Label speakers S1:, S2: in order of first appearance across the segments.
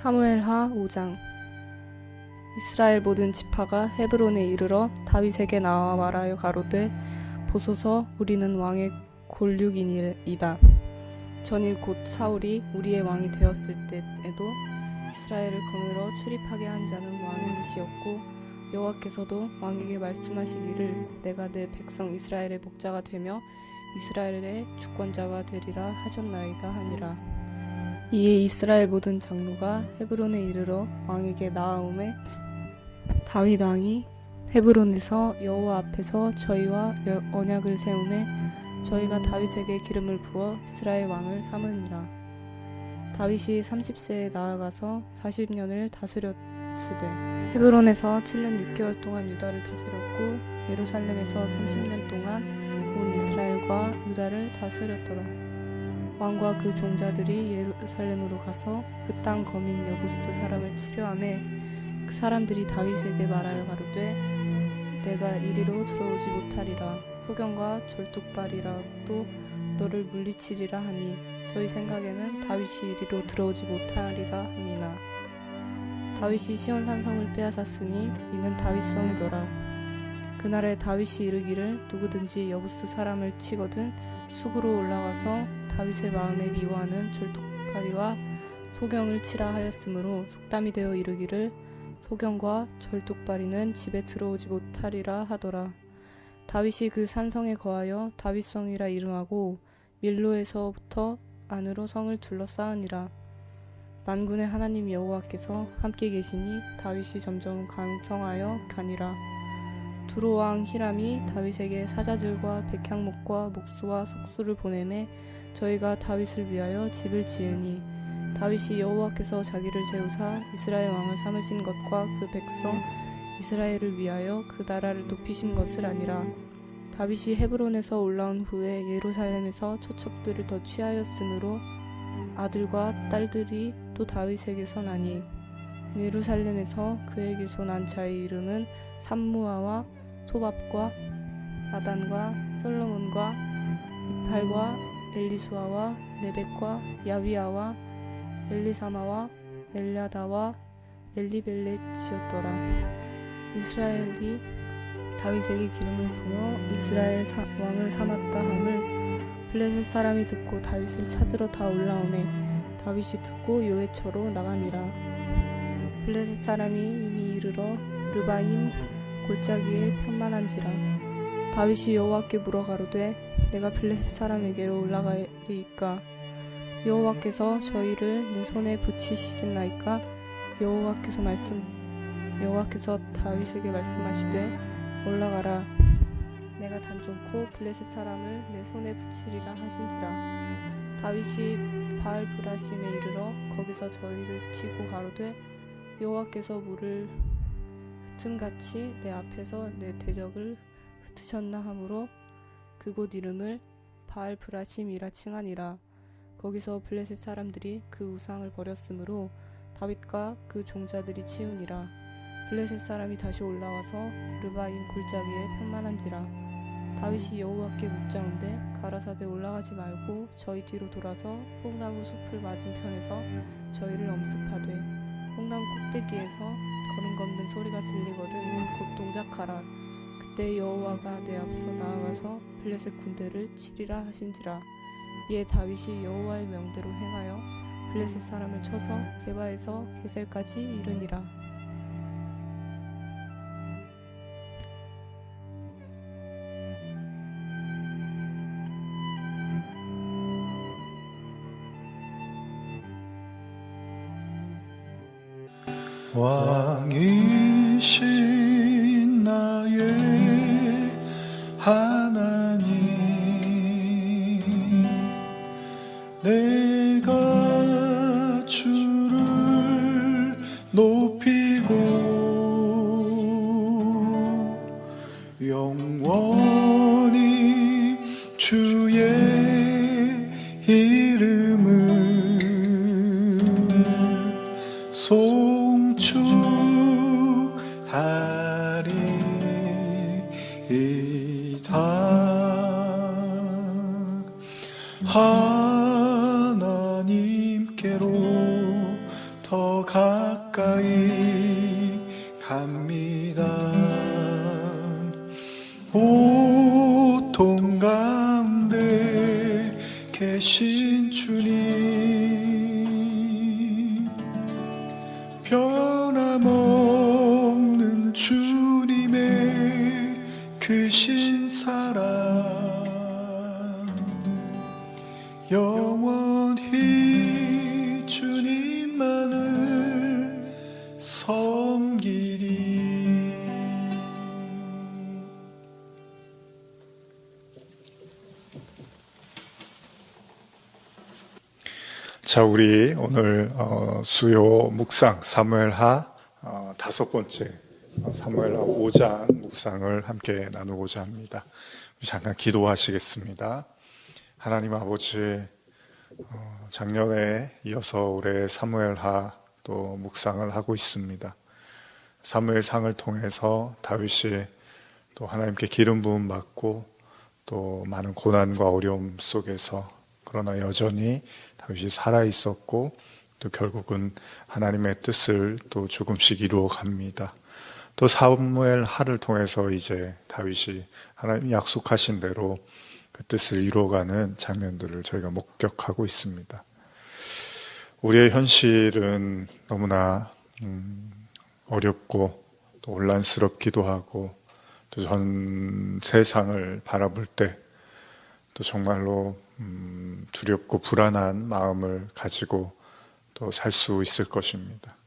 S1: 사무엘하 5장. 이스라엘 모든 지파가 헤브론에 이르러 다윗에게 나와 말하여 가로되 보소서 우리는 왕의 골육이니이다. 전일 곧 사울이 우리의 왕이 되었을 때에도 이스라엘을 거느러 출입하게 한 자는 왕이시었고 여호와께서도 왕에게 말씀하시기를 내가 내 백성 이스라엘의 목자가 되며 이스라엘의 주권자가 되리라 하셨나이다 하니라. 이에 이스라엘 모든 장로가 헤브론에 이르러 왕에게 나아오매 다윗 왕이 헤브론에서 여호와 앞에서 저희와 언약을 세우매 저희가 다윗에게 기름을 부어 이스라엘 왕을 삼으니라. 다윗이 30세에 나아가서 40년을 다스렸으되 헤브론에서 7년 6개월 동안 유다를 다스렸고 예루살렘에서 30년 동안 온 이스라엘과 유다를 다스렸더라. 왕과 그 종자들이 예루살렘으로 가서 그 땅 거민 여부스 사람을 치료하매 그 사람들이 다윗에게 말하여 가로되 내가 이리로 들어오지 못하리라. 소경과 절뚝발이라도 너를 물리치리라 하니 저희 생각에는 다윗이 이리로 들어오지 못하리라 함이나 다윗이 시온 산성을 빼앗았으니 이는 다윗성이더라. 그날에 다윗이 이르기를 누구든지 여부스 사람을 치거든 수구로 올라가서 다윗의 마음에 미워하는 절뚝발이와 소경을 치라 하였으므로 속담이 되어 이르기를 소경과 절뚝발이는 집에 들어오지 못하리라 하더라. 다윗이 그 산성에 거하여 다윗성이라 이름하고 밀로에서부터 안으로 성을 둘러싸으니라. 만군의 하나님 여호와께서 함께 계시니 다윗이 점점 강성하여 가니라. 두로왕 히람이 다윗에게 사자들과 백향목과 목수와 석수를 보내매 저희가 다윗을 위하여 집을 지으니 다윗이 여호와께서 자기를 세우사 이스라엘 왕을 삼으신 것과 그 백성 이스라엘을 위하여 그 나라를 높이신 것을 아니라 다윗이 헤브론에서 올라온 후에 예루살렘에서 처첩들을 더 취하였으므로 아들과 딸들이 또 다윗에게서 나니 예루살렘에서 그에게서 난 자의 이름은 삼무아와 소밥과 나단과 솔로몬과 이팔과 엘리수아와 네벡과 야위아와 엘리사마와 엘랴다와 엘리벨렛이었더라. 이스라엘이 다윗에게 기름을 부어 이스라엘 왕을 삼았다 함을 블레셋 사람이 듣고 다윗을 찾으러 다 올라오매 다윗이 듣고 요에처로 나가니라. 블레셋 사람이 이미 이르러 르바임 골짜기에 편만한지라. 다윗이 여호와께 물어 가로되 내가 블레셋 사람에게로 올라가리이까 여호와께서 저희를 내 손에 붙이시겠나이까. 여호와께서 다윗에게 말씀하시되 올라가라. 내가 단종코 블레셋 사람을 내 손에 붙이리라 하신지라. 다윗이 바알 브라심에 이르러 거기서 저희를 치고 가로되 여호와께서 물을 흩음같이 내 앞에서 내 대적을 흩으셨나 하므로 그곳 이름을 바알 브라심이라 칭하니라. 거기서 블레셋 사람들이 그 우상을 버렸으므로 다윗과 그 종자들이 치우니라. 블레셋 사람이 다시 올라와서 르바임 골짜기에 편만한지라. 다윗이 여호와께 묻자온데 가라사대 올라가지 말고 저희 뒤로 돌아서 뽕나무 숲을 맞은편에서 저희를 엄습하되 뽕나무 꼭대기에서 걸음 걷는 소리가 들리거든 곧 동작하라. 그때 여호와가 내 앞서 나아가서 블레셋 군대를 치리라 하신지라. 이에 다윗이 여호와의 명대로 행하여 블레셋 사람을 쳐서 게바에서 게셀까지 이르니라.
S2: 왕이신 나의 하나님, 내가 주를 높이고 영원히 주의 이름을 하나님께로 더 가운데 계신 주님, 변함없는 주님의 크신 사랑, 영원히 주님만을 섬기리. 자, 우리 오늘 수요 묵상 사무엘하 5번째 사무엘하 5장 묵상을 함께 나누고자 합니다. 잠깐 기도하시겠습니다. 하나님 아버지, 작년에 이어서 올해 사무엘하 또 묵상을 하고 있습니다. 사무엘상을 통해서 다윗이 또 하나님께 기름 부음 받고 또 많은 고난과 어려움 속에서, 그러나 여전히 다윗이 살아 있었고 또 결국은 하나님의 뜻을 또 조금씩 이루어 갑니다. 또 사무엘하를 통해서 이제 다윗이 하나님이 약속하신 대로 그 뜻을 이루어가는 장면들을 저희가 목격하고 있습니다. 우리의 현실은 너무나 어렵고 또 혼란스럽기도 하고, 또 전 세상을 바라볼 때 또 정말로 두렵고 불안한 마음을 가지고 또 살 수 있을 것입니다.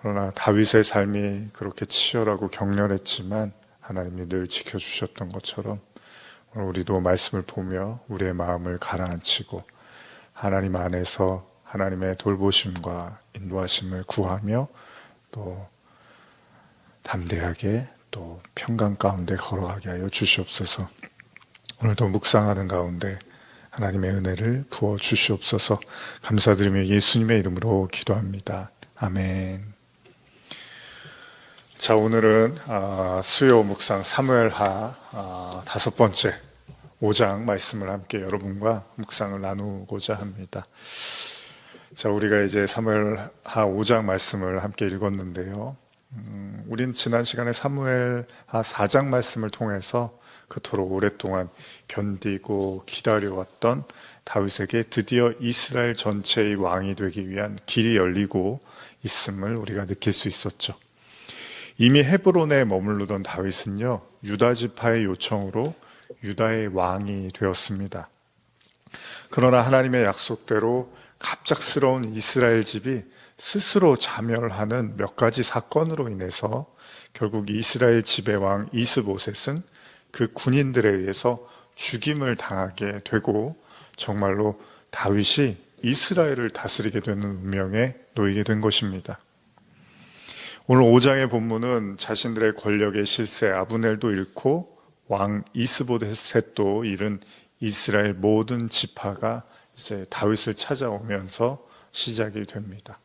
S2: 그러나 다윗의 삶이 그렇게 치열하고 격렬했지만 하나님이 늘 지켜주셨던 것처럼 오늘 우리도 말씀을 보며 우리의 마음을 가라앉히고 하나님 안에서 하나님의 돌보심과 인도하심을 구하며 또 담대하게 또 평강 가운데 걸어가게 하여 주시옵소서. 오늘도 묵상하는 가운데 하나님의 은혜를 부어 주시옵소서. 감사드리며 예수님의 이름으로 기도합니다. 아멘. 자, 오늘은 수요 묵상 사무엘하 5번째 5장 말씀을 함께 여러분과 묵상을 나누고자 합니다. 자, 우리가 이제 사무엘하 5장 말씀을 함께 읽었는데요. 우린 지난 시간에 사무엘하 4장 말씀을 통해서 그토록 오랫동안 견디고 기다려왔던 다윗에게 드디어 이스라엘 전체의 왕이 되기 위한 길이 열리고 있음을 우리가 느낄 수 있었죠. 이미 헤브론에 머무르던 다윗은요, 유다 지파의 요청으로 유다의 왕이 되었습니다. 그러나 하나님의 약속대로 갑작스러운 이스라엘 집이 스스로 자멸하는 몇 가지 사건으로 인해서 결국 이스라엘 지배왕 이스보셋은 그 군인들에 의해서 죽임을 당하게 되고 정말로 다윗이 이스라엘을 다스리게 되는 운명에 놓이게 된 것입니다. 오늘 5장의 본문은 자신들의 권력의 실세 아브넬도 잃고 왕 이스보셋도 잃은 이스라엘 모든 지파가 이제 다윗을 찾아오면서 시작이 됩니다.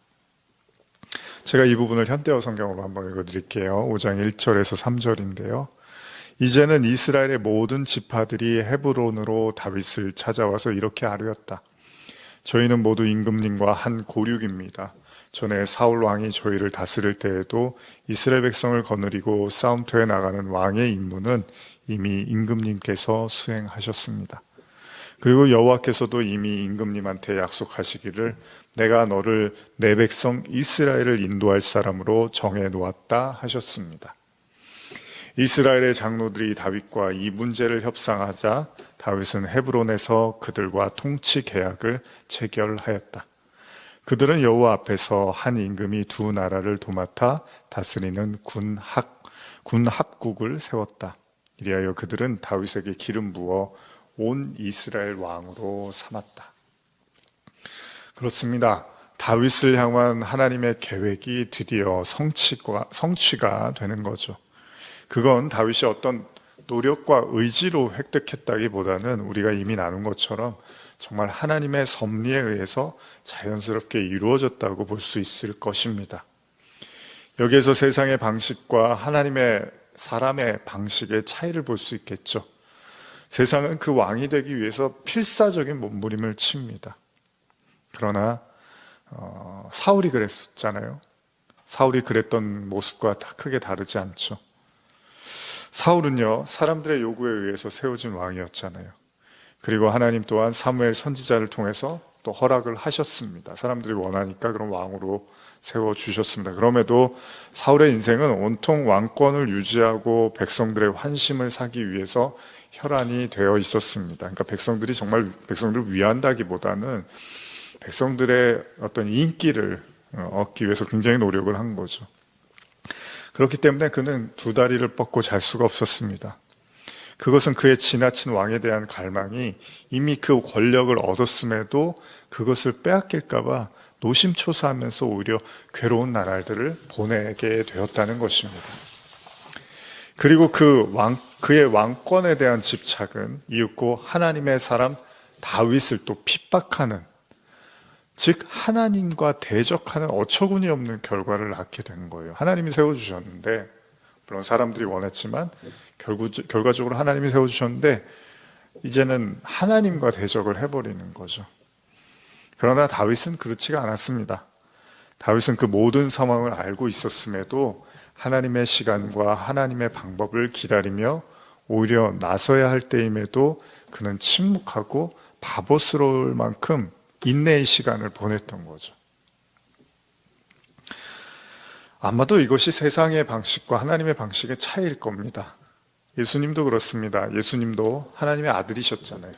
S2: 제가 이 부분을 현대어 성경으로 한번 읽어드릴게요. 5장 1절에서 3절인데요. 이제는 이스라엘의 모든 지파들이 헤브론으로 다윗을 찾아와서 이렇게 아뢰었다. 저희는 모두 임금님과 한 고륙입니다. 전에 사울 왕이 저희를 다스릴 때에도 이스라엘 백성을 거느리고 싸움터에 나가는 왕의 임무는 이미 임금님께서 수행하셨습니다. 그리고 여호와께서도 이미 임금님한테 약속하시기를 내가 너를 내 백성 이스라엘을 인도할 사람으로 정해 놓았다 하셨습니다. 이스라엘의 장로들이 다윗과 이 문제를 협상하자 다윗은 헤브론에서 그들과 통치 계약을 체결하였다. 그들은 여호와 앞에서 한 임금이 두 나라를 도맡아 다스리는 군합국을 세웠다. 이리하여 그들은 다윗에게 기름 부어 온 이스라엘 왕으로 삼았다. 그렇습니다. 다윗을 향한 하나님의 계획이 드디어 성취가 되는 거죠. 그건 다윗이 어떤 노력과 의지로 획득했다기보다는 우리가 이미 나눈 것처럼 정말 하나님의 섭리에 의해서 자연스럽게 이루어졌다고 볼 수 있을 것입니다. 여기에서 세상의 방식과 사람의 방식의 차이를 볼 수 있겠죠. 세상은 그 왕이 되기 위해서 필사적인 몸부림을 칩니다. 그러나 사울이 그랬었잖아요. 사울이 그랬던 모습과 크게 다르지 않죠. 사울은요, 사람들의 요구에 의해서 세워진 왕이었잖아요. 그리고 하나님 또한 사무엘 선지자를 통해서 또 허락을 하셨습니다. 사람들이 원하니까 그런 왕으로 세워주셨습니다. 그럼에도 사울의 인생은 온통 왕권을 유지하고 백성들의 환심을 사기 위해서 혈안이 되어 있었습니다. 그러니까 백성들이 정말 백성들을 위한다기보다는 백성들의 어떤 인기를 얻기 위해서 굉장히 노력을 한 거죠. 그렇기 때문에 그는 두 다리를 뻗고 잘 수가 없었습니다. 그것은 그의 지나친 왕에 대한 갈망이 이미 그 권력을 얻었음에도 그것을 빼앗길까봐 노심초사하면서 오히려 괴로운 나날들을 보내게 되었다는 것입니다. 그리고 그의 왕권에 대한 집착은 이윽고 하나님의 사람 다윗을 또 핍박하는, 즉 하나님과 대적하는 어처구니 없는 결과를 낳게 된 거예요. 하나님이 세워주셨는데, 물론 사람들이 원했지만 결과적으로 하나님이 세워주셨는데 이제는 하나님과 대적을 해버리는 거죠. 그러나 다윗은 그렇지가 않았습니다. 다윗은 그 모든 상황을 알고 있었음에도 하나님의 시간과 하나님의 방법을 기다리며 오히려 나서야 할 때임에도 그는 침묵하고 바보스러울 만큼 인내의 시간을 보냈던 거죠. 아마도 이것이 세상의 방식과 하나님의 방식의 차이일 겁니다. 예수님도 그렇습니다. 예수님도 하나님의 아들이셨잖아요.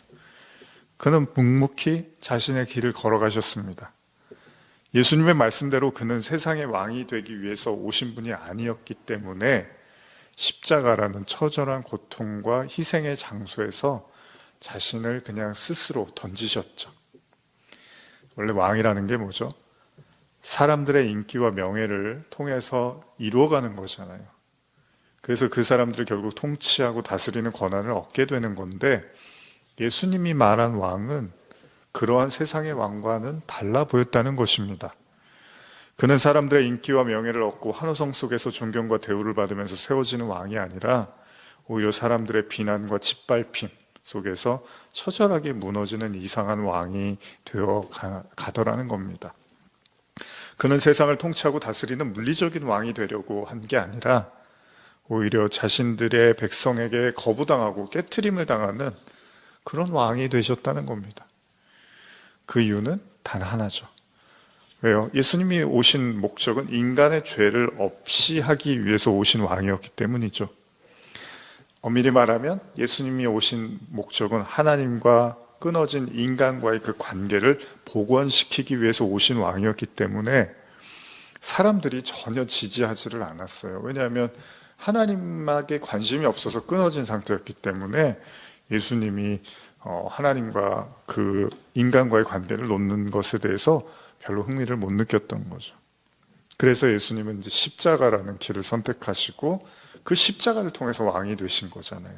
S2: 그는 묵묵히 자신의 길을 걸어가셨습니다. 예수님의 말씀대로 그는 세상의 왕이 되기 위해서 오신 분이 아니었기 때문에 십자가라는 처절한 고통과 희생의 장소에서 자신을 그냥 스스로 던지셨죠. 원래 왕이라는 게 뭐죠? 사람들의 인기와 명예를 통해서 이루어가는 거잖아요. 그래서 그 사람들을 결국 통치하고 다스리는 권한을 얻게 되는 건데, 예수님이 말한 왕은 그러한 세상의 왕과는 달라 보였다는 것입니다. 그는 사람들의 인기와 명예를 얻고 환호성 속에서 존경과 대우를 받으면서 세워지는 왕이 아니라 오히려 사람들의 비난과 짓밟힘 속에서 처절하게 무너지는 이상한 왕이 되어 가더라는 겁니다. 그는 세상을 통치하고 다스리는 물리적인 왕이 되려고 한 게 아니라 오히려 자신들의 백성에게 거부당하고 깨트림을 당하는 그런 왕이 되셨다는 겁니다. 그 이유는 단 하나죠. 왜요? 예수님이 오신 목적은 인간의 죄를 없이 하기 위해서 오신 왕이었기 때문이죠. 엄밀히 말하면 예수님이 오신 목적은 하나님과 끊어진 인간과의 그 관계를 복원시키기 위해서 오신 왕이었기 때문에 사람들이 전혀 지지하지를 않았어요. 왜냐하면 하나님에게 관심이 없어서 끊어진 상태였기 때문에 예수님이 하나님과 그 인간과의 관계를 놓는 것에 대해서 별로 흥미를 못 느꼈던 거죠. 그래서 예수님은 이제 십자가라는 길을 선택하시고 그 십자가를 통해서 왕이 되신 거잖아요.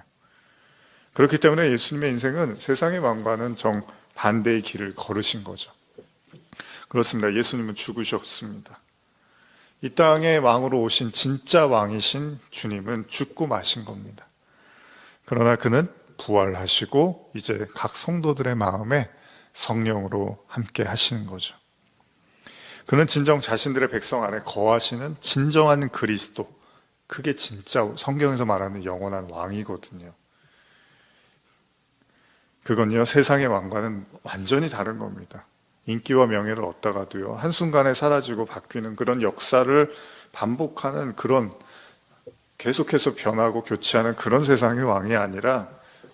S2: 그렇기 때문에 예수님의 인생은 세상의 왕과는 정반대의 길을 걸으신 거죠. 그렇습니다. 예수님은 죽으셨습니다. 이 땅의 왕으로 오신 진짜 왕이신 주님은 죽고 마신 겁니다. 그러나 그는 부활하시고 이제 각 성도들의 마음에 성령으로 함께 하시는 거죠. 그는 진정 자신들의 백성 안에 거하시는 진정한 그리스도, 그게 진짜 성경에서 말하는 영원한 왕이거든요. 그건요, 세상의 왕과는 완전히 다른 겁니다. 인기와 명예를 얻다가도요, 한순간에 사라지고 바뀌는 그런 역사를 반복하는 그런, 계속해서 변하고 교체하는 그런 세상의 왕이 아니라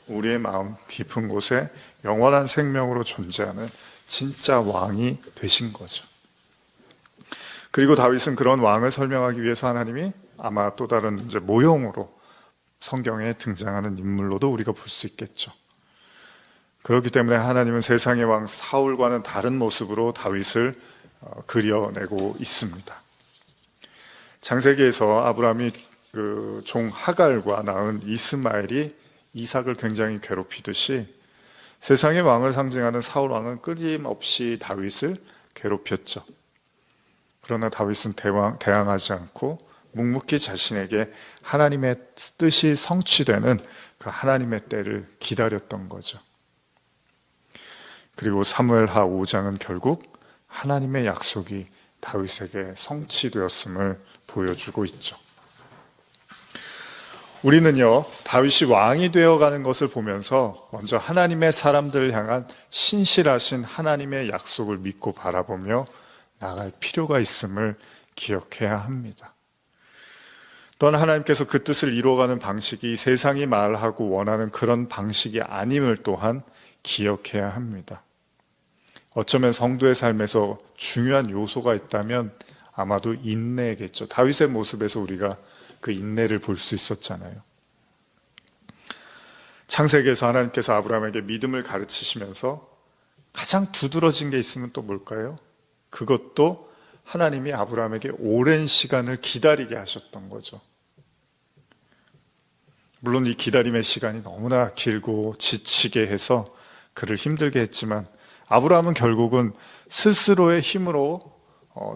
S2: 우리의 마음 깊은 곳에 영원한 생명으로 존재하는 진짜 왕이 되신 거죠. 그리고 다윗은 그런 왕을 설명하기 위해서 하나님이 아마 또 다른 이제 모형으로 성경에 등장하는 인물로도 우리가 볼 수 있겠죠. 그렇기 때문에 하나님은 세상의 왕 사울과는 다른 모습으로 다윗을 그려내고 있습니다. 창세기에서 아브라함이 그 종 하갈과 낳은 이스마엘이 이삭을 굉장히 괴롭히듯이 세상의 왕을 상징하는 사울 왕은 끊임없이 다윗을 괴롭혔죠. 그러나 다윗은 대항하지 않고 묵묵히 자신에게 하나님의 뜻이 성취되는 그 하나님의 때를 기다렸던 거죠. 그리고 사무엘하 5장은 결국 하나님의 약속이 다윗에게 성취되었음을 보여주고 있죠. 우리는요, 다윗이 왕이 되어가는 것을 보면서 먼저 하나님의 사람들을 향한 신실하신 하나님의 약속을 믿고 바라보며 나갈 필요가 있음을 기억해야 합니다. 또한 하나님께서 그 뜻을 이루어가는 방식이 세상이 말하고 원하는 그런 방식이 아님을 또한 기억해야 합니다. 어쩌면 성도의 삶에서 중요한 요소가 있다면 아마도 인내겠죠. 다윗의 모습에서 우리가 그 인내를 볼 수 있었잖아요. 창세기에서 하나님께서 아브라함에게 믿음을 가르치시면서 가장 두드러진 게 있으면 또 뭘까요? 그것도 하나님이 아브라함에게 오랜 시간을 기다리게 하셨던 거죠. 물론 이 기다림의 시간이 너무나 길고 지치게 해서 그를 힘들게 했지만 아브라함은 결국은 스스로의 힘으로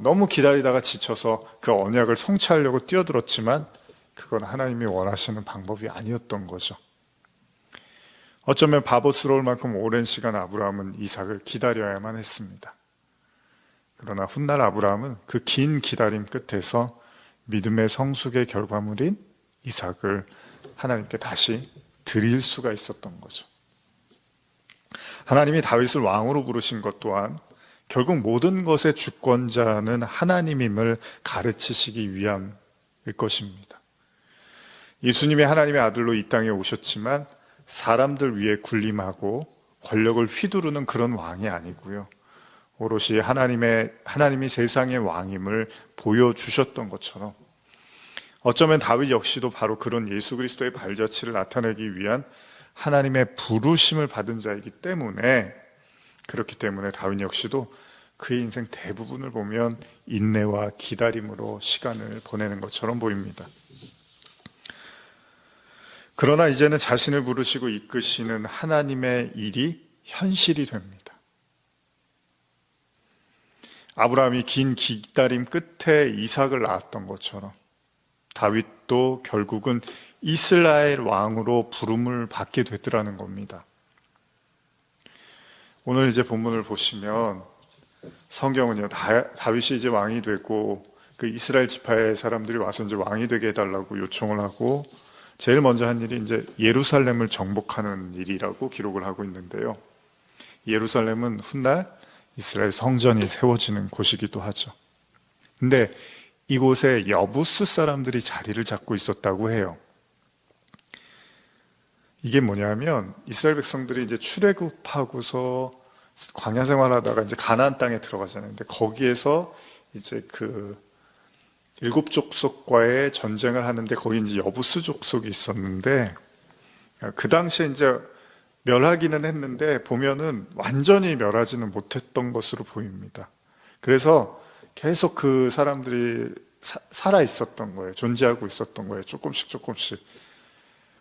S2: 너무 기다리다가 지쳐서 그 언약을 성취하려고 뛰어들었지만 그건 하나님이 원하시는 방법이 아니었던 거죠. 어쩌면 바보스러울 만큼 오랜 시간 아브라함은 이삭을 기다려야만 했습니다. 그러나 훗날 아브라함은 그 긴 기다림 끝에서 믿음의 성숙의 결과물인 이삭을 하나님께 다시 드릴 수가 있었던 거죠. 하나님이 다윗을 왕으로 부르신 것 또한 결국 모든 것의 주권자는 하나님임을 가르치시기 위함일 것입니다. 예수님이 하나님의 아들로 이 땅에 오셨지만 사람들 위에 군림하고 권력을 휘두르는 그런 왕이 아니고요. 오롯이 하나님이 세상의 왕임을 보여주셨던 것처럼 어쩌면 다윗 역시도 바로 그런 예수 그리스도의 발자취를 나타내기 위한 하나님의 부르심을 받은 자이기 때문에 그렇기 때문에 다윗 역시도 그의 인생 대부분을 보면 인내와 기다림으로 시간을 보내는 것처럼 보입니다. 그러나 이제는 자신을 부르시고 이끄시는 하나님의 일이 현실이 됩니다. 아브라함이 긴 기다림 끝에 이삭을 낳았던 것처럼 다윗도 결국은 이스라엘 왕으로 부름을 받게 되더라는 겁니다. 오늘 이제 본문을 보시면 성경은요, 다윗이 이제 왕이 되고 그 이스라엘 지파의 사람들이 와서 이제 왕이 되게 해달라고 요청을 하고 제일 먼저 한 일이 이제 예루살렘을 정복하는 일이라고 기록을 하고 있는데요. 예루살렘은 훗날 이스라엘 성전이 세워지는 곳이기도 하죠. 근데 이곳에 여부스 사람들이 자리를 잡고 있었다고 해요. 이게 뭐냐면 이스라엘 백성들이 이제 출애굽하고서 광야 생활하다가 이제 가나안 땅에 들어가잖아요. 근데 거기에서 이제 그 일곱 족속과의 전쟁을 하는데 거기 이제 여부스 족속이 있었는데 그 당시에 이제 멸하기는 했는데 보면은 완전히 멸하지는 못했던 것으로 보입니다. 그래서 계속 그 사람들이 살아 있었던 거예요. 존재하고 있었던 거예요. 조금씩.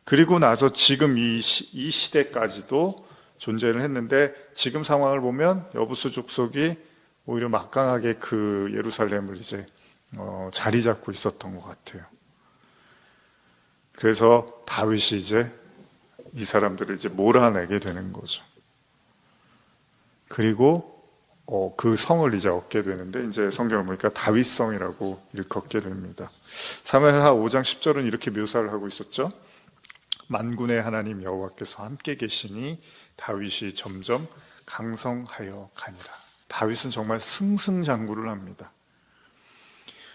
S2: 그리고 나서 지금 이 시대까지도 존재를 했는데 지금 상황을 보면 여부스 족속이 오히려 막강하게 그 예루살렘을 이제 자리 잡고 있었던 것 같아요. 그래서 다윗이 이제 이 사람들을 이제 몰아내게 되는 거죠. 그리고 그 성을 이제 얻게 되는데 이제 성경을 보니까 다윗성이라고 일컫게 됩니다. 사무엘하 5장 10절은 이렇게 묘사를 하고 있었죠. 만군의 하나님 여호와께서 함께 계시니 다윗이 점점 강성하여 가니라. 다윗은 정말 승승장구를 합니다.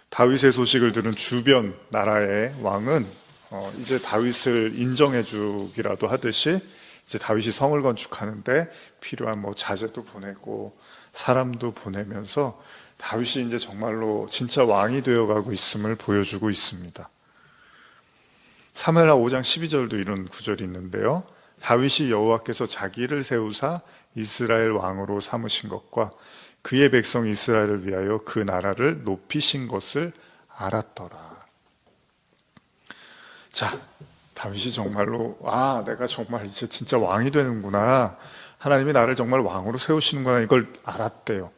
S2: 다윗의 소식을 들은 주변 나라의 왕은 이제 다윗을 인정해 주기라도 하듯이 이제 다윗이 성을 건축하는데 필요한 뭐 자재도 보내고 사람도 보내면서 다윗이 이제 정말로 진짜 왕이 되어가고 있음을 보여주고 있습니다. 사무엘하 5장 12절도 이런 구절이 있는데요. 다윗이 여호와께서 자기를 세우사 이스라엘 왕으로 삼으신 것과 그의 백성 이스라엘을 위하여 그 나라를 높이신 것을 알았더라. 자, 다윗이 정말로 내가 정말 이제 진짜 왕이 되는구나. 하나님이 나를 정말 왕으로 세우시는구나. 이걸 알았대요.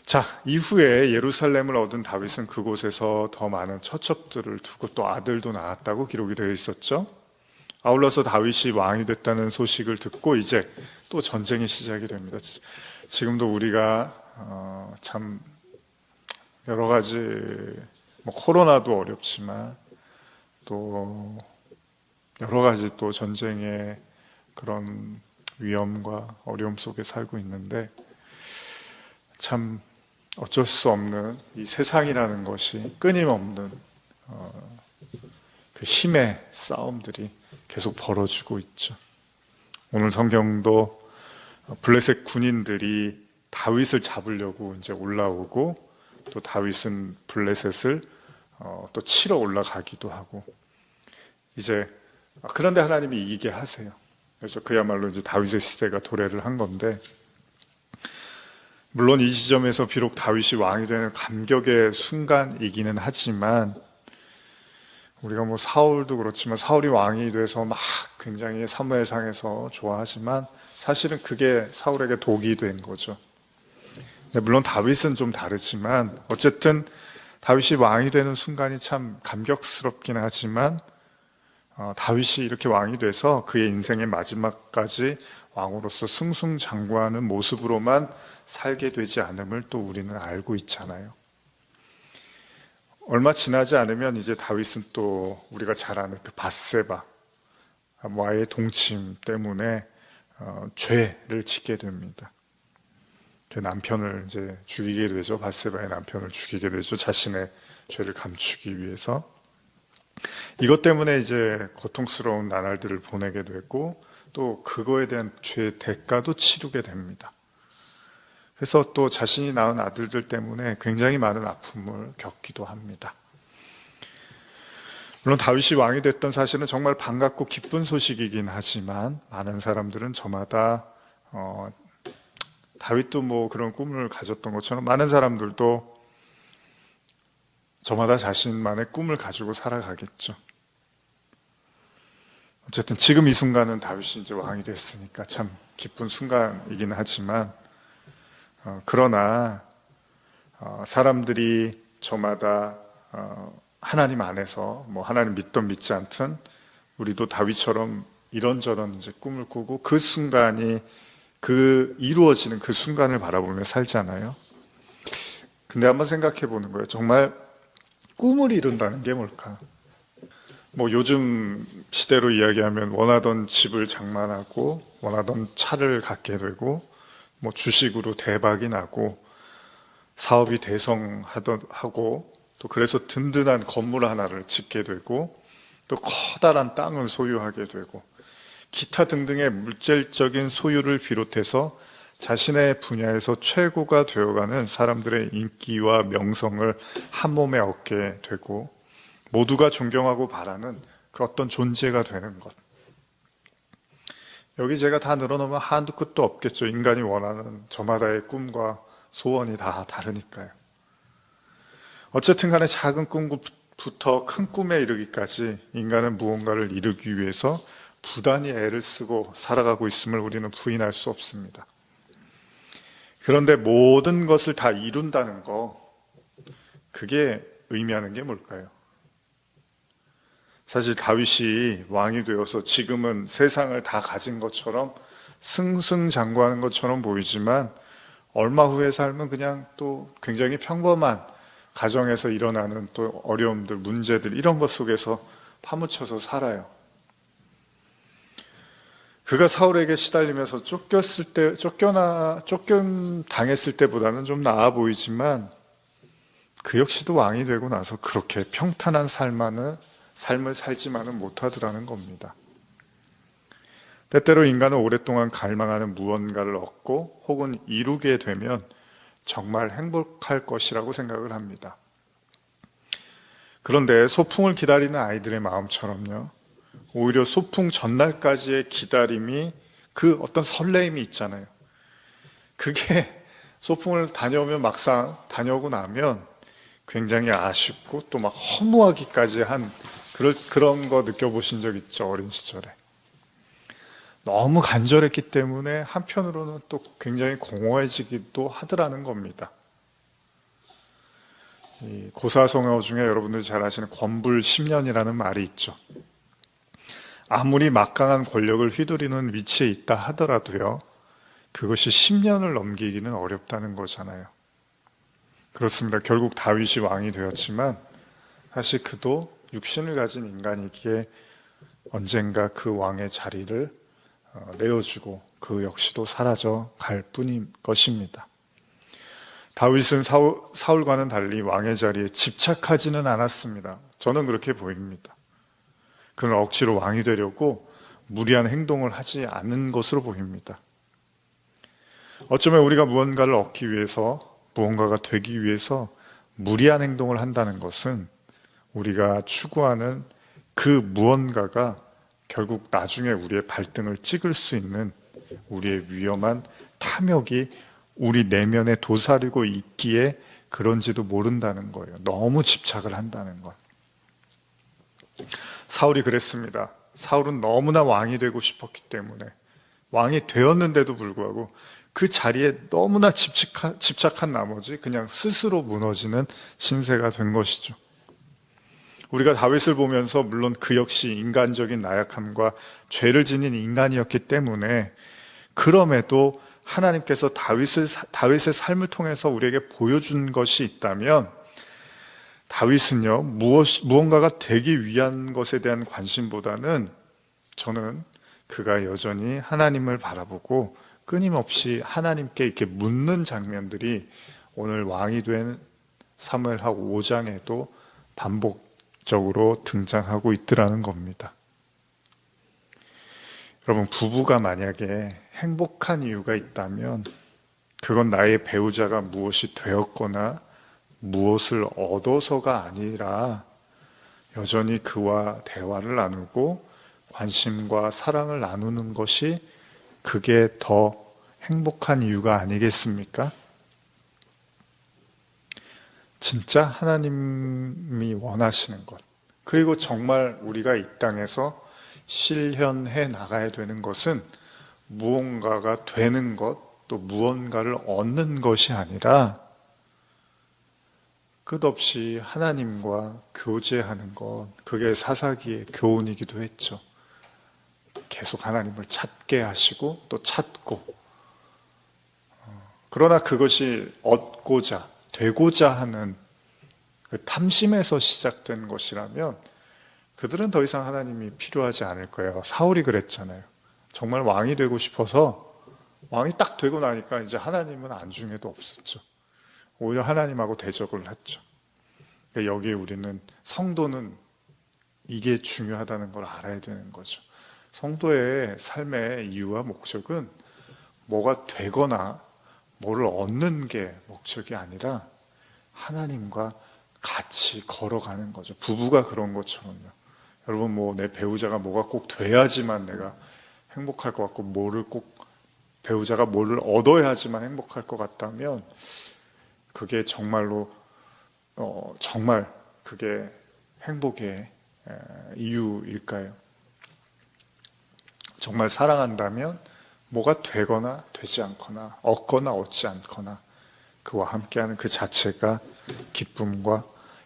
S2: 자, 이후에 예루살렘을 얻은 다윗은 그곳에서 더 많은 처첩들을 두고 또 아들도 낳았다고 기록이 되어 있었죠. 아울러서 다윗이 왕이 됐다는 소식을 듣고 이제 또 전쟁이 시작이 됩니다. 지금도 우리가 참 여러 가지 코로나도 어렵지만 또 여러 가지 또 전쟁의 그런 위험과 어려움 속에 살고 있는데 참 어쩔 수 없는 이 세상이라는 것이 끊임없는 그 힘의 싸움들이 계속 벌어지고 있죠. 오늘 성경도 블레셋 군인들이 다윗을 잡으려고 이제 올라오고 또 다윗은 블레셋을 또 치러 올라가기도 하고 이제 그런데 하나님이 이기게 하세요. 그래서 그야말로 이제 다윗의 시대가 도래를 한 건데 물론 이 지점에서 비록 다윗이 왕이 되는 감격의 순간이기는 하지만 우리가 뭐 사울도 그렇지만 사울이 왕이 돼서 막 굉장히 사무엘상에서 좋아하지만 사실은 그게 사울에게 독이 된 거죠. 물론 다윗은 좀 다르지만 어쨌든 다윗이 왕이 되는 순간이 참 감격스럽긴 하지만 다윗이 이렇게 왕이 돼서 그의 인생의 마지막까지 왕으로서 승승장구하는 모습으로만 살게 되지 않음을 또 우리는 알고 있잖아요. 얼마 지나지 않으면 이제 다윗은 또 우리가 잘 아는 그 밧세바와의 동침 때문에 죄를 짓게 됩니다. 그 남편을 이제 죽이게 되죠. 밧세바의 남편을 죽이게 되죠. 자신의 죄를 감추기 위해서. 이것 때문에 이제 고통스러운 나날들을 보내게 되고 또 그거에 대한 죄의 대가도 치르게 됩니다. 그래서 또 자신이 낳은 아들들 때문에 굉장히 많은 아픔을 겪기도 합니다. 물론 다윗이 왕이 됐던 사실은 정말 반갑고 기쁜 소식이긴 하지만 많은 사람들은 저마다 다윗도 뭐 그런 꿈을 가졌던 것처럼 많은 사람들도 저마다 자신만의 꿈을 가지고 살아가겠죠. 어쨌든 지금 이 순간은 다윗이 이제 왕이 됐으니까 참 기쁜 순간이긴 하지만 그러나 사람들이 저마다 하나님 안에서 뭐 하나님 믿든 믿지 않든 우리도 다윗처럼 이런저런 이제 꿈을 꾸고 그 순간이 그 이루어지는 그 순간을 바라보며 살잖아요. 근데 한번 생각해 보는 거예요. 정말 꿈을 이룬다는 게 뭘까? 뭐 요즘 시대로 이야기하면 원하던 집을 장만하고 원하던 차를 갖게 되고 뭐 주식으로 대박이 나고 사업이 대성하고 또 그래서 든든한 건물 하나를 짓게 되고 또 커다란 땅을 소유하게 되고 기타 등등의 물질적인 소유를 비롯해서 자신의 분야에서 최고가 되어가는 사람들의 인기와 명성을 한 몸에 얻게 되고 모두가 존경하고 바라는 그 어떤 존재가 되는 것. 여기 제가 다 늘어놓으면 한두 끝도 없겠죠. 인간이 원하는 저마다의 꿈과 소원이 다 다르니까요. 어쨌든 간에 작은 꿈부터 큰 꿈에 이르기까지 인간은 무언가를 이루기 위해서 부단히 애를 쓰고 살아가고 있음을 우리는 부인할 수 없습니다. 그런데 모든 것을 다 이룬다는 거, 그게 의미하는 게 뭘까요? 사실 다윗이 왕이 되어서 지금은 세상을 다 가진 것처럼 승승장구하는 것처럼 보이지만 얼마 후의 삶은 그냥 또 굉장히 평범한 가정에서 일어나는 또 어려움들, 문제들 이런 것 속에서 파묻혀서 살아요. 그가 사울에게 시달리면서 쫓겨당했을 때보다는 좀 나아 보이지만 그 역시도 왕이 되고 나서 그렇게 평탄한 삶을 살지만은 못하더라는 겁니다. 때때로 인간은 오랫동안 갈망하는 무언가를 얻고 혹은 이루게 되면 정말 행복할 것이라고 생각을 합니다. 그런데 소풍을 기다리는 아이들의 마음처럼요. 오히려 소풍 전날까지의 기다림이 그 어떤 설레임이 있잖아요. 그게 소풍을 다녀오면 막상 다녀오고 나면 굉장히 아쉽고 또 막 허무하기까지 한 그런 거 느껴보신 적 있죠? 어린 시절에. 너무 간절했기 때문에 한편으로는 또 굉장히 공허해지기도 하더라는 겁니다. 이 고사성어 중에 여러분들이 잘 아시는 권불 10년이라는 말이 있죠. 아무리 막강한 권력을 휘두르는 위치에 있다 하더라도요, 그것이 10년을 넘기기는 어렵다는 거잖아요. 그렇습니다. 결국 다윗이 왕이 되었지만 사실 그도 육신을 가진 인간이기에 언젠가 그 왕의 자리를 내어주고 그 역시도 사라져 갈 뿐인 것입니다. 다윗은 사울과는 달리 왕의 자리에 집착하지는 않았습니다. 저는 그렇게 보입니다. 그는 억지로 왕이 되려고 무리한 행동을 하지 않은 것으로 보입니다. 어쩌면 우리가 무언가를 얻기 위해서, 무언가가 되기 위해서 무리한 행동을 한다는 것은 우리가 추구하는 그 무언가가 결국 나중에 우리의 발등을 찍을 수 있는 우리의 위험한 탐욕이 우리 내면에 도사리고 있기에 그런지도 모른다는 거예요. 너무 집착을 한다는 것. 사울이 그랬습니다. 사울은 너무나 왕이 되고 싶었기 때문에 왕이 되었는데도 불구하고 그 자리에 너무나 집착한 나머지 그냥 스스로 무너지는 신세가 된 것이죠. 우리가 다윗을 보면서 물론 그 역시 인간적인 나약함과 죄를 지닌 인간이었기 때문에 그럼에도 하나님께서 다윗의 삶을 통해서 우리에게 보여준 것이 있다면 다윗은요, 무언가가 되기 위한 것에 대한 관심보다는 저는 그가 여전히 하나님을 바라보고 끊임없이 하나님께 이렇게 묻는 장면들이 오늘 왕이 된 사무엘하 5장에도 반복적으로 등장하고 있더라는 겁니다. 여러분, 부부가 만약에 행복한 이유가 있다면 그건 나의 배우자가 무엇이 되었거나 무엇을 얻어서가 아니라 여전히 그와 대화를 나누고 관심과 사랑을 나누는 것이 그게 더 행복한 이유가 아니겠습니까? 진짜 하나님이 원하시는 것, 그리고 정말 우리가 이 땅에서 실현해 나가야 되는 것은 무언가가 되는 것, 또 무언가를 얻는 것이 아니라 끝없이 하나님과 교제하는 것, 그게 사사기의 교훈이기도 했죠. 계속 하나님을 찾게 하시고 또 찾고, 그러나 그것이 얻고자, 되고자 하는 그 탐심에서 시작된 것이라면 그들은 더 이상 하나님이 필요하지 않을 거예요. 사울이 그랬잖아요. 정말 왕이 되고 싶어서 왕이 딱 되고 나니까 이제 하나님은 안중에도 없었죠. 오히려 하나님하고 대적을 했죠. 그러니까 여기에 우리는 성도는 이게 중요하다는 걸 알아야 되는 거죠. 성도의 삶의 이유와 목적은 뭐가 되거나 뭐를 얻는 게 목적이 아니라 하나님과 같이 걸어가는 거죠. 부부가 그런 것처럼요. 여러분, 내 배우자가 뭐가 꼭 돼야지만 내가 행복할 것 같고, 배우자가 뭐를 얻어야지만 행복할 것 같다면 그게 정말로 정말 그게 행복의 이유일까요? 정말 사랑한다면 뭐가 되거나 되지 않거나 얻거나 얻지 않거나 그와 함께하는 그 자체가 기쁨과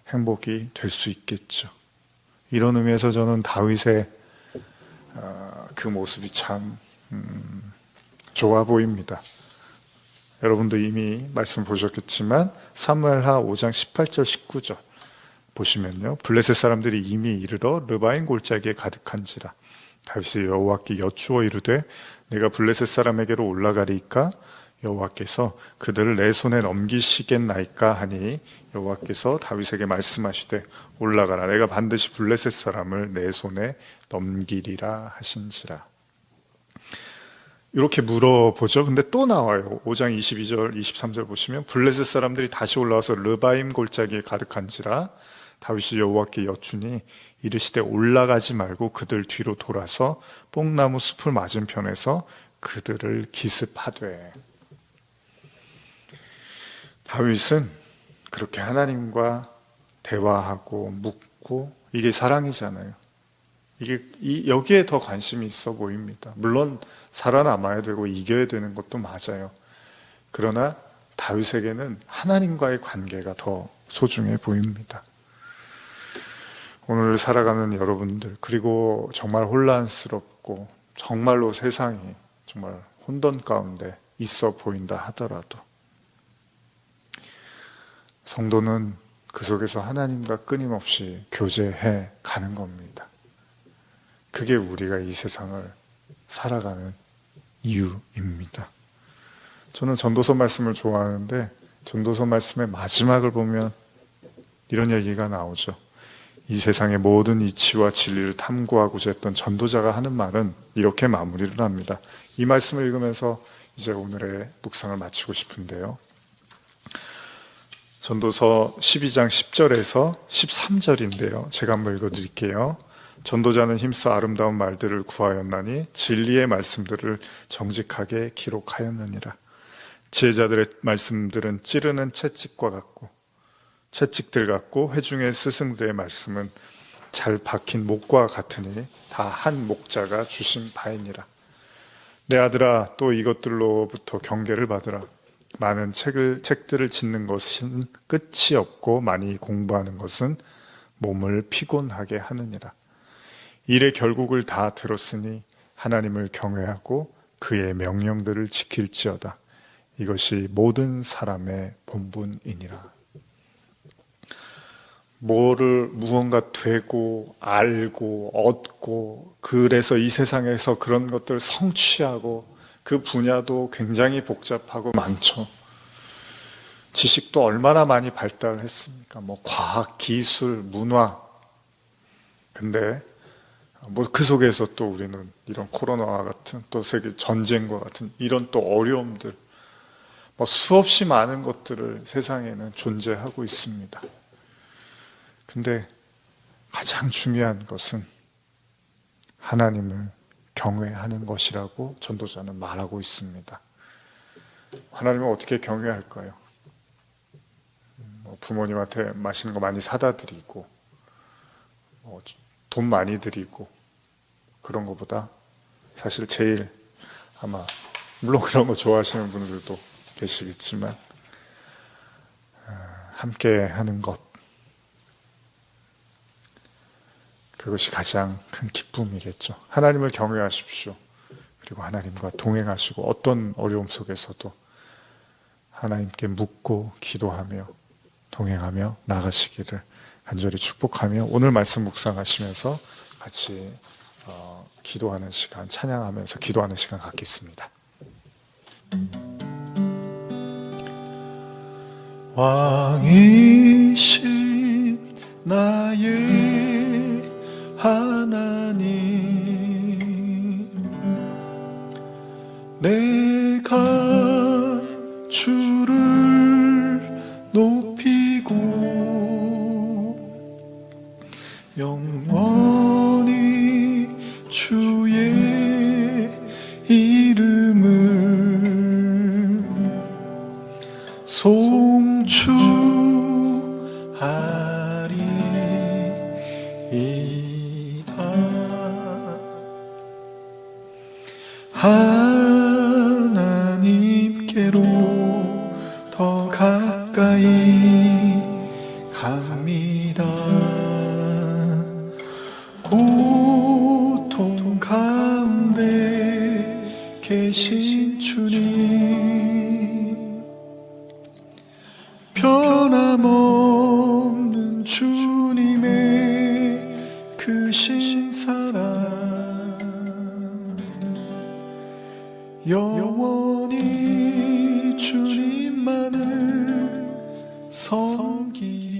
S2: 행복이 될 수 있겠죠. 이런 의미에서 저는 다윗의 그 모습이 참 좋아 보입니다. 여러분도 이미 말씀 보셨겠지만 사무엘하 5장 18절 19절 보시면요, 블레셋 사람들이 이미 이르러 르바임 골짜기에 가득한지라 다윗이 여호와께 여쭈어 이르되 내가 블레셋 사람에게로 올라가리이까 여호와께서 그들을 내 손에 넘기시겠나이까 하니 여호와께서 다윗에게 말씀하시되 올라가라, 내가 반드시 블레셋 사람을 내 손에 넘기리라 하신지라. 이렇게 물어보죠. 근데 또 나와요. 5장 22절 23절 보시면 블레셋 사람들이 다시 올라와서 르바임 골짜기에 가득한지라 다윗이 여호와께 여쭈니 이르시되 올라가지 말고 그들 뒤로 돌아서 뽕나무 숲을 맞은편에서 그들을 기습하되. 다윗은 그렇게 하나님과 대화하고 묻고, 이게 사랑이잖아요. 여기에 더 관심이 있어 보입니다. 물론 살아남아야 되고 이겨야 되는 것도 맞아요. 그러나 다윗에게는 하나님과의 관계가 더 소중해 보입니다. 오늘 살아가는 여러분들, 그리고 정말 혼란스럽고 정말로 세상이 정말 혼돈 가운데 있어 보인다 하더라도 성도는 그 속에서 하나님과 끊임없이 교제해 가는 겁니다. 그게 우리가 이 세상을 살아가는 이유입니다. 저는 전도서 말씀을 좋아하는데 전도서 말씀의 마지막을 보면 이런 얘기가 나오죠. 이 세상의 모든 이치와 진리를 탐구하고자 했던 전도자가 하는 말은 이렇게 마무리를 합니다. 이 말씀을 읽으면서 이제 오늘의 묵상을 마치고 싶은데요. 전도서 12장 10절에서 13절인데요. 제가 한번 읽어드릴게요. 전도자는 힘써 아름다운 말들을 구하였나니 진리의 말씀들을 정직하게 기록하였느니라. 지혜자들의 말씀들은 찌르는 채찍과 같고 채찍들 같고 회중의 스승들의 말씀은 잘 박힌 목과 같으니 다 한 목자가 주신 바이니라. 내 아들아, 또 이것들로부터 경계를 받으라. 많은 책들을 짓는 것은 끝이 없고 많이 공부하는 것은 몸을 피곤하게 하느니라. 일의 결국을 다 들었으니 하나님을 경외하고 그의 명령들을 지킬지어다. 이것이 모든 사람의 본분이니라. 무언가 되고 알고 얻고 그래서 이 세상에서 그런 것들을 성취하고 그 분야도 굉장히 복잡하고 많죠. 지식도 얼마나 많이 발달했습니까? 과학, 기술, 문화. 근데 그 속에서 또 우리는 이런 코로나와 같은 또 세계 전쟁과 같은 이런 또 어려움들 수없이 많은 것들을 세상에는 존재하고 있습니다. 근데 가장 중요한 것은 하나님을 경외하는 것이라고 전도자는 말하고 있습니다. 하나님을 어떻게 경외할까요? 부모님한테 맛있는 거 많이 사다 드리고 돈 많이 드리고 그런 것보다 사실 제일 아마 물론 그런 거 좋아하시는 분들도 계시겠지만 함께 하는 것, 그것이 가장 큰 기쁨이겠죠. 하나님을 경외하십시오. 그리고 하나님과 동행하시고 어떤 어려움 속에서도 하나님께 묻고 기도하며 동행하며 나가시기를 간절히 축복하며 오늘 말씀 묵상하시면서 같이 기도하는 시간, 찬양하면서 기도하는 시간 갖겠습니다.
S3: 왕이신 나의 하나님, 내가 주를 높이고 영원히 주의 이름을 송축하리이다. 하나님께로 더 가까이 갑니다. 고통 가운데 계신 주님, 변함없는 주님의 크신 사랑 영원히 주님만을 섬기리.